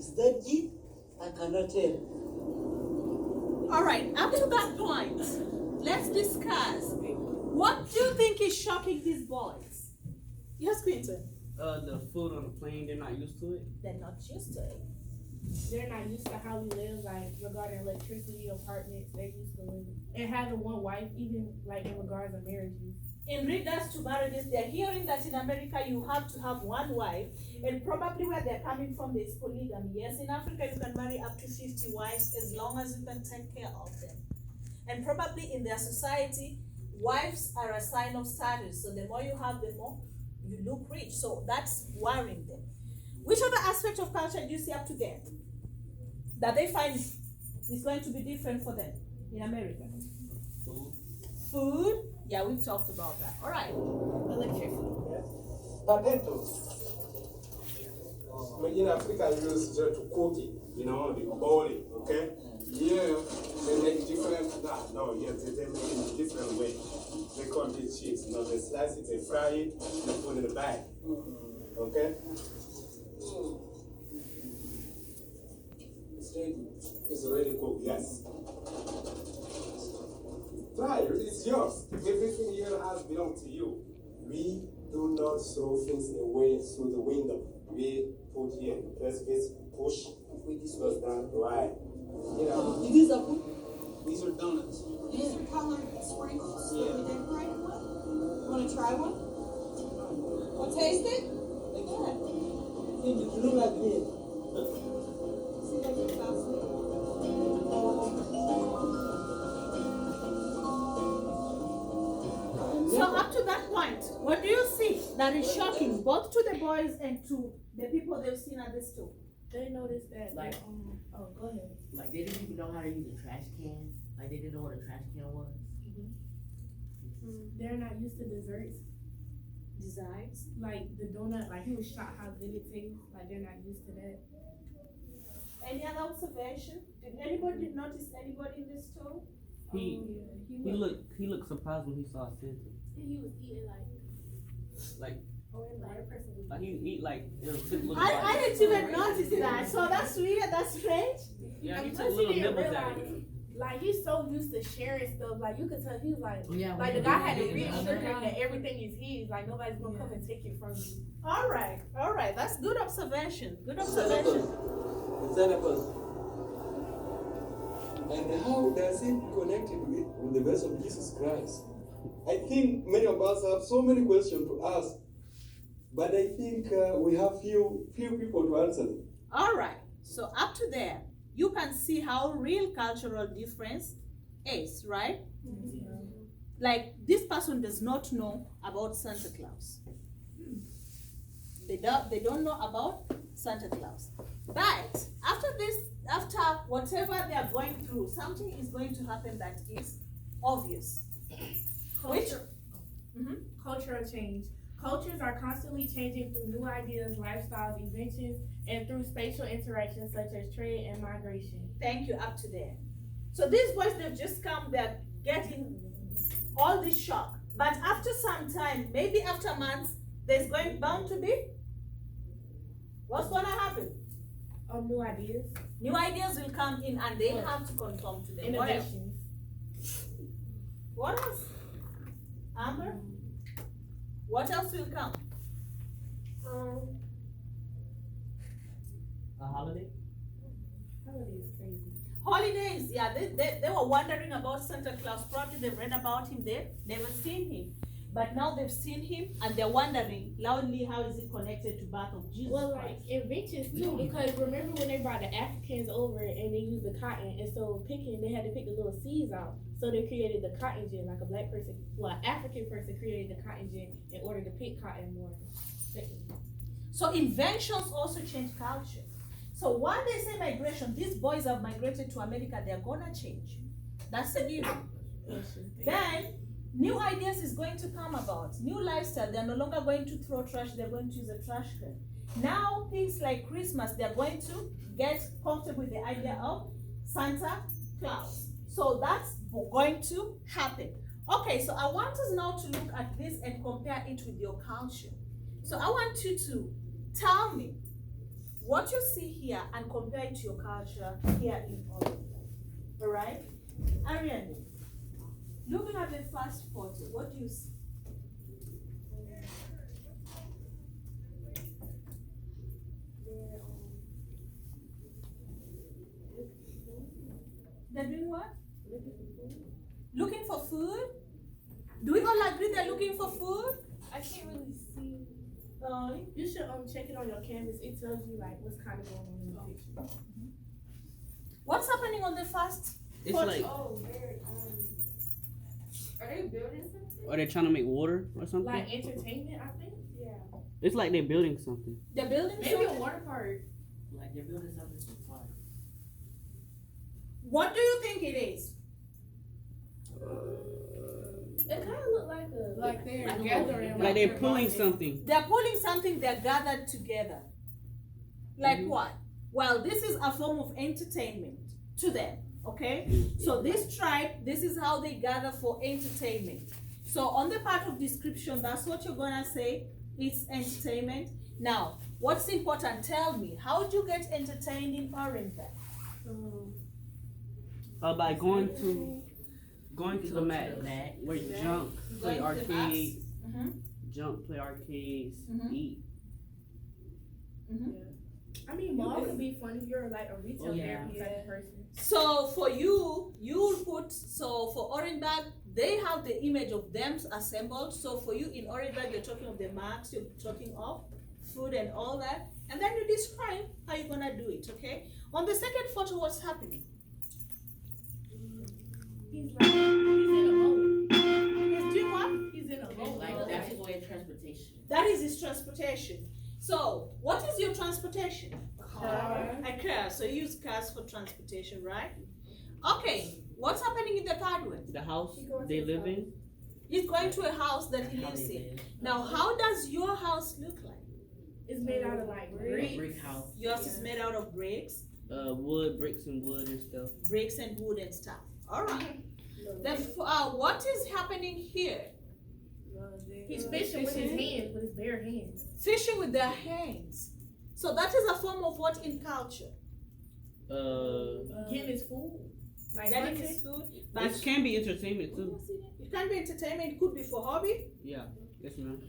Is that it? I cannot tell. All right, up to that point, let's discuss. What do you think is shocking these boys? Yes, Quinton. The food on the plane, they're not used to it. They're not used to it. They're not used to how we live, like regarding electricity, apartments. They're used to living and having one wife, even like in regards to marriages. In regards to marriages, they're hearing that in America you have to have one wife, and probably where they're coming from is polygamy. Yes, in Africa you can marry up to 50 wives as long as you can take care of them. And probably in their society, wives are a sign of status. So the more you have, the more you look rich. So that's worrying them. Which other aspect of culture do you see up to there that they find is going to be different for them in America? Food. Food? Yeah, we've talked about that. All right. Electricity. Potatoes. In Africa, you use just to cook it, you boil it, okay? Yeah, they make different, they make it in a different way. They call it chips, they slice it, they fry it, they put it in a bag, okay? It's ready. It's already cooked, yes. Try it, it's yours. Everything here has belonged to you. We do not throw things away through the window. We put here, press this, push, this goes down, right. These are food. These are donuts. These are colored sprinkles. Yeah. We decorated one. Want to try one? Want to taste it? Yeah. It look like this. See if I can pass it. So up to that point, what do you see that is shocking both to the boys and to the people they've seen at the store? They noticed that, Like- oh, go ahead. Like they didn't even know how to use a trash can. Like they didn't know what a trash can was. They're not used to desserts. Designs. Like the donut, like he was shocked how good it tastes. Like they're not used to that. Any other observation? Did anybody notice anybody in the store? He He looked surprised when he saw Santa. he was eating Like like he eat like took little I bites. didn't even notice that. So that's weird. That's strange. Yeah, he Plus, took little didn't nibbles at realize, it. like he's so used to sharing stuff. Like you could tell he was like, Yeah, like the when guy you had to did it, reassure I him that everything is his. Like nobody's gonna come and take it from you. All right. That's good observation. Good Senator. observation. Senator. And how does it connect with the verse of Jesus Christ? I think many of us have so many questions to ask, but I think we have few people to answer them. All right. So up to there, you can see how real cultural difference is, right? Like this person does not know about Santa Claus. They don't know about Santa Claus. But after whatever they are going through, something is going to happen that is obvious. Culture, Mhm. cultural change. Cultures are constantly changing through new ideas, lifestyles, inventions, and through spatial interactions such as trade and migration. Thank you, up to there. So these boys, they've just come, they're getting all this shock. But after some time, maybe after months, there's bound to be, what's gonna happen? New ideas, New ideas will come in and they have to conform to them. What else? innovations. What else? Amber? What else will come? A holiday? Holiday is crazy. Holidays, yeah, they were wondering about Santa Claus. Probably they've read about him, they've never seen him. But now they've seen him and they're wondering loudly how is it connected to birth of Jesus Well, like Christ. inventions too, because remember when they brought the Africans over and they used the cotton, and so they had to pick the little seeds out. So they created the cotton gin, like a black person, well, an African person created the cotton gin in order to pick cotton more effectively. So inventions also change culture. So when they say migration, these boys have migrated to America, they're gonna change. That's a given. Then new ideas is going to come about, new lifestyle. They're no longer going to throw trash, they're going to use a trash can. Now things like Christmas, they're going to get comfortable with the idea of Santa Claus. So that's going to happen. Okay, so I want us now to look at this and compare it with your culture. So I want you to tell me, what you see here and compare it to your culture here in Oregon. Alright? Ariane, looking at the first photo, what do you see? They're doing what? Looking for food? Do we all agree they're looking for food? I can't really see. No. You should check it on your canvas. It tells you like what's kind of going on in the picture. What's happening on the first It's photo? like, Oh, are they building something? are they trying to make water or something? Like entertainment, I think. Yeah. It's like they're building something. They're building Maybe a something? water park. Like they're building something so far. What do you think it is? It kind of look like they're Like a- gathering. Like they're pulling something. They're pulling something, they're gathered together. Like what? Well, this is a form of entertainment to them, okay? So this tribe, this is how they gather for entertainment. So on the part of description, that's what you're gonna say. It's entertainment. Now, what's important? Tell me, how do you get entertained in Orenburg? By going to the mat mat. where junk play Going to the arcades, Mhm. junk play arcades, Mhm. eat. I mean, mall could be fun if you're like a retail Oh, yeah. therapy type of person. So for you, you'll put, so for Orenburg, they have the image of them assembled. So for you in Orenburg, you're talking of the marks, you're talking of food and all that. And then you describe how you're gonna do it, okay? On the second photo, what's happening? He's like, he's in a boat. He's doing what? He's in a boat. Like that's his way of transportation. That is his transportation. So what is your transportation? Car. A car. So you use cars for transportation, right? Okay, what's happening in the third one? The house He goes they to live the in. He's going to a house that he How lives they in. live. Now, how does your house look like? It's made out of like bricks. Brick house. Yours is made out of bricks, Wood, bricks and wood and stuff. bricks and wood and stuff. All right. Then, what is happening here? He's fishing with his hands, with his bare hands. Fishing with their hands. So that is a form of what in culture? Getting his food. Like Getting hunting. his food. But It can be entertainment too. it can be entertainment. It could be for hobby. Yeah. Yes, ma'am.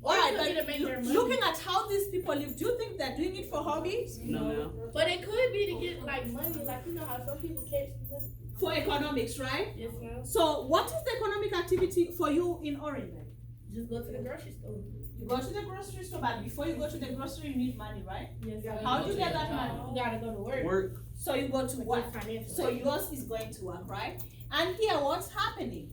All right, it could be but to make their money. looking at how these people live, do you think they're doing it for hobby? No, ma'am. But it could be to get like money, like you know how some people catch money. For economics, right? Yes, ma'am. So what is the economic activity for you in Oregon? Just go to the grocery store. You go to the grocery store, but before you go to the grocery, you need money, right? Yes, How do you get that money? You gotta go to work. Work. So you go to work. Financial. So yours is going to work, right? And here, what's happening?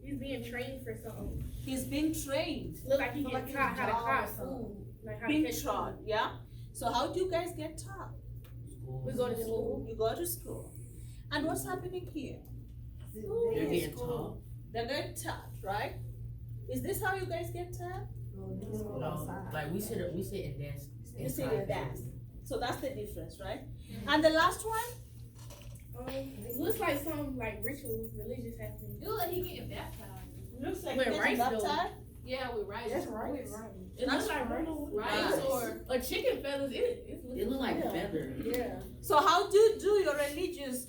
He's being trained for something. He's being trained, Look like he Like gets he's taught how to dog caught or something. food. Like how to being catch taught, food. yeah? So how do you guys get taught? We go to school. You go to school. And what's happening here? They're getting taught. They're getting taught, right? Is this how you guys get taught? No, like we sit in desks. You sit inside in desks. building. So that's the difference, right? And the last one? It looks like some like ritual, religious happening. It look like he getting baptized. Looks like With getting rice, though. baptized. Yeah, with rice. It That's looks like Rice or a chicken feathers. It It look like yeah. feathers. Yeah. So how do you do your religious,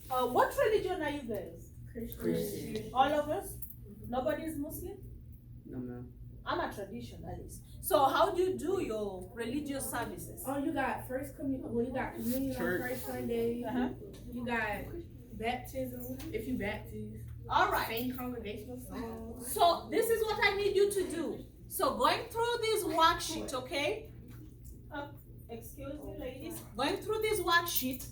what religion are you guys? Christian. All of us? Nobody is Muslim? No, ma'am. I'm a traditionalist. So how do you do your religious services? Oh, you got first communion. Well, you got communion Church. on first Sunday. Uh-huh. You got baptism if you baptize. All right. Sing congregational songs. So this is what I need you to do. So going through this worksheet, okay? Excuse me, ladies. Going through this worksheet,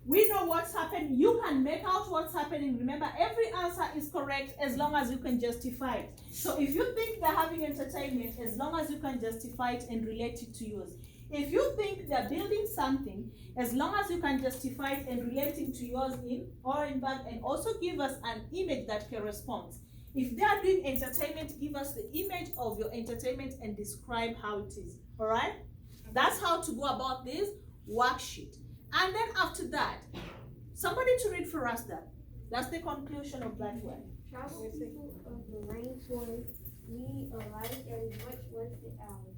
we know what's happening. You can make out what's happening. Remember, every answer is correct as long as you can justify it. So if you think they're having entertainment, as long as you can justify it and relate it to yours. If you think they're building something, as long as you can justify it and relate it to yours in Orenburg, and also give us an image that corresponds. If they are doing entertainment, give us the image of your entertainment and describe how it is. All right? That's how to go about this worksheet. And then after that, somebody to read for us that. That's the conclusion of that one. Travel people of the rainforest need a life that is much worse than ours.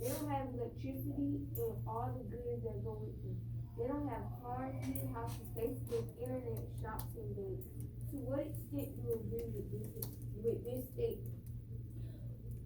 They don't have electricity and all the goods that go with them. They don't have cars, heated houses, Facebook, internet, shops, and banks. To what extent do you agree with this statement?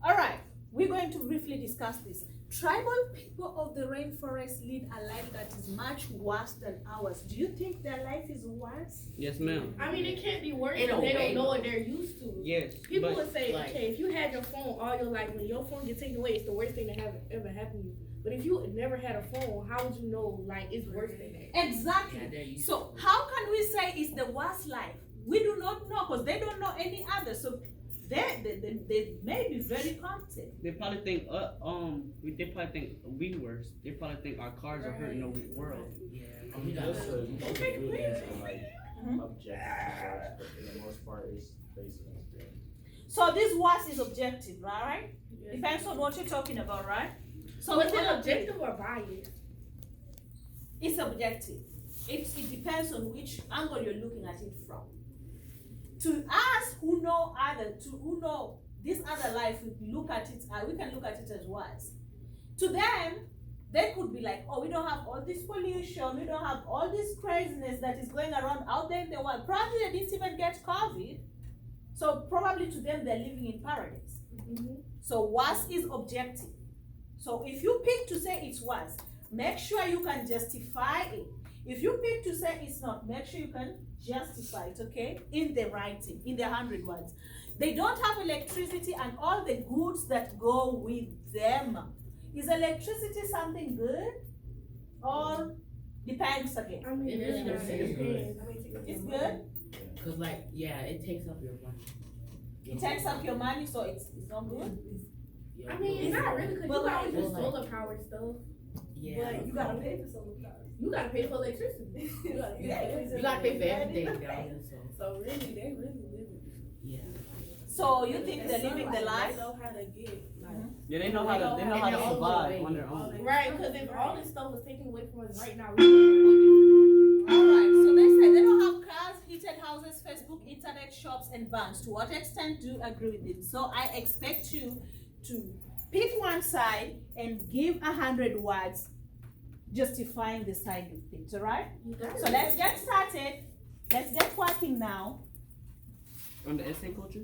All right, we're going to briefly discuss this. Tribal people of the rainforest lead a life that is much worse than ours. Do you think their life is worse? Yes, ma'am. I mean, it can't be worse In if a they way. don't know what they're used to. Yes. People but would say, like- okay, if you had your phone all your life, when your phone gets taken away, it's the worst thing that ever happened to you. But if you never had a phone, how would you know, like, it's worse than that? Exactly. Yeah, they're used So to how can we say it's the worst life? We do not know because they don't know any other. So they may be very content. they probably think they probably think we worse. They probably think our cars are hurting the world. Yeah. I mean, got- you can do things in like Mhm. objective results, but for the most part, it's based on experience. So this worst is objective, right? Depends on what you're talking about, right? So Was we it wanna- objective or biased? It's objective. It depends on which angle you're looking at it from. To us who know who know this other life, we look at it, we can look at it as worse. To them, they could be like, oh, we don't have all this pollution, we don't have all this craziness that is going around out there in the world. Probably they didn't even get COVID. So probably to them, they're living in paradise. So worse is objective. So if you pick to say it's worse, make sure you can justify it. If you pick to say it's not, make sure you can justify it, okay? In the writing, in the 100 words. They don't have electricity and all the goods that go with them. Is electricity something good? Or depends again? I mean, It it's is not- good. it depends. I mean, It's good? Cause like, yeah, it takes up your money. It takes up your money, so it's not good? Yeah, I mean, it's not really, because But you can always like- use solar power stuff, Yeah. but you gotta pay for solar power. You gotta pay for electricity. You gotta pay You gotta pay for everything down here, so, So really, they really live it. yeah. So you think they're living the life? They know how to get, like. Yeah, they know how to And they're all survive motivated. on their own. Right, because if all this stuff was taken away from us right now, Alright, so they say they don't have cars, heated houses, Facebook, internet, shops, and banks. To what extent do you agree with it? So I expect you to pick one side and give 100 words justifying the side you picked, alright? So let's get started. Let's get working now. On the essay culture?